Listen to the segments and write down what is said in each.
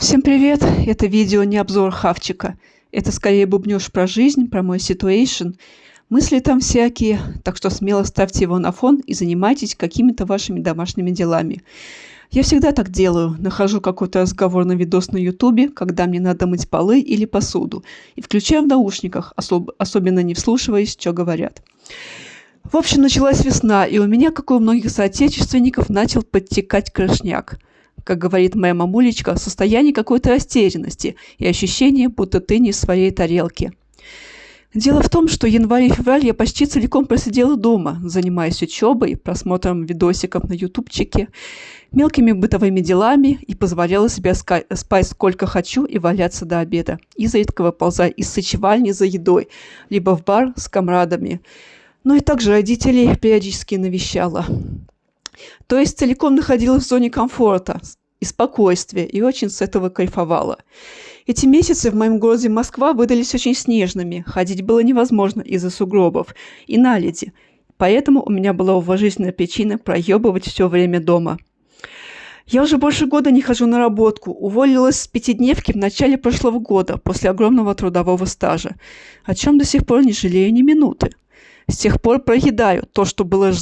Всем привет! Это видео не обзор хавчика. Это скорее бубнёж про жизнь, про мой ситуэйшн. Мысли там всякие, так что смело ставьте его на фон и занимайтесь какими-то вашими домашними делами. Я всегда так делаю. Нахожу какой-то разговорный видос на ютубе, когда мне надо мыть полы или посуду, и включаю в наушниках, особенно не вслушиваясь, что говорят. В общем, началась весна, и у меня, как и у многих соотечественников, начал подтекать крышняк. Как говорит моя мамулечка, состояние какой-то растерянности и ощущение, будто ты не в своей тарелке. Дело в том, что январь и февраль я почти целиком просидела дома, занимаясь учебой, просмотром видосиков на ютубчике, мелкими бытовыми делами и позволяла себе спать сколько хочу и валяться до обеда, изредка выползая из сычевальни за едой, либо в бар с комрадами. Ну и также родителей периодически навещала. То есть целиком находилась в зоне комфорта и спокойствия, и очень с этого кайфовала. Эти месяцы в моем городе Москва выдались очень снежными, ходить было невозможно из-за сугробов и наледи, поэтому у меня была уважительная причина проебывать все время дома. Я уже больше года не хожу на работку, уволилась с пятидневки в начале прошлого года после огромного трудового стажа, о чем до сих пор не жалею ни минуты. С тех пор проедаю то, что было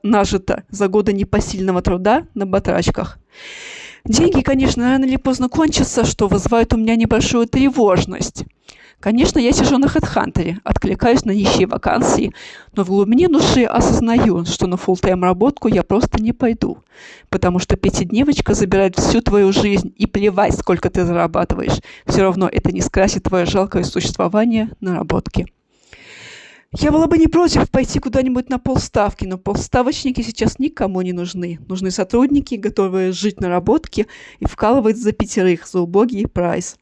нажито за годы непосильного труда на батрачках. Деньги, конечно, рано или поздно кончатся, что вызывает у меня небольшую тревожность. Конечно, я сижу на HeadHunter, откликаюсь на нищие вакансии, но в глубине души осознаю, что на фулл-тайм работку я просто не пойду, потому что пятидневочка забирает всю твою жизнь, и плевать, сколько ты зарабатываешь, все равно это не скрасит твое жалкое существование наработки. Я была бы не против пойти куда-нибудь на полставки, но полставочники сейчас никому не нужны. Нужны сотрудники, готовые жить наработки и вкалывать за пятерых, за убогий прайс.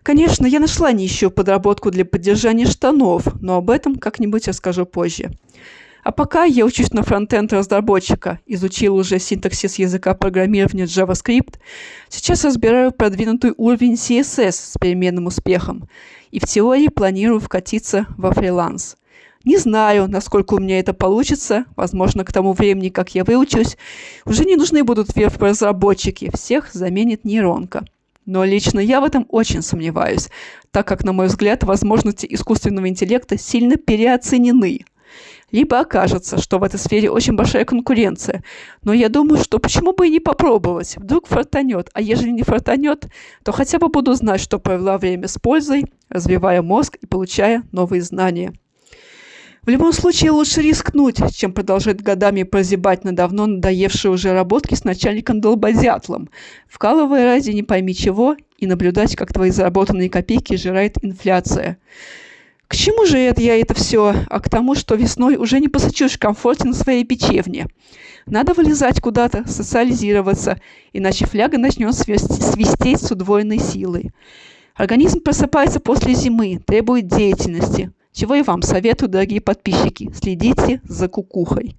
Конечно, я нашла нищую подработку для поддержания штанов, но об этом как-нибудь расскажу позже. А пока я учусь на фронтенд-разработчика, изучил уже синтаксис языка программирования JavaScript, сейчас разбираю продвинутый уровень CSS с переменным успехом и в теории планирую вкатиться во фриланс. Не знаю, насколько у меня это получится, возможно, к тому времени, как я выучусь, уже не нужны будут веб-разработчики, всех заменит нейронка. Но лично я в этом очень сомневаюсь, так как, на мой взгляд, возможности искусственного интеллекта сильно переоценены. Либо окажется, что в этой сфере очень большая конкуренция. Но я думаю, что почему бы и не попробовать? Вдруг фартанет. А ежели не фартанет, то хотя бы буду знать, что провела время с пользой, развивая мозг и получая новые знания. В любом случае лучше рискнуть, чем продолжать годами прозябать на давно надоевшие уже работки с начальником-долбодятлом, вкалывая ради не пойми чего и наблюдать, как твои заработанные копейки жирает инфляция. К чему же я это все? А к тому, что весной уже не посочуешь в комфорте на своей печевне. Надо вылезать куда-то, социализироваться, иначе фляга начнет свистеть с удвоенной силой. Организм просыпается после зимы, требует деятельности. Чего и вам советую, дорогие подписчики, следите за кукухой.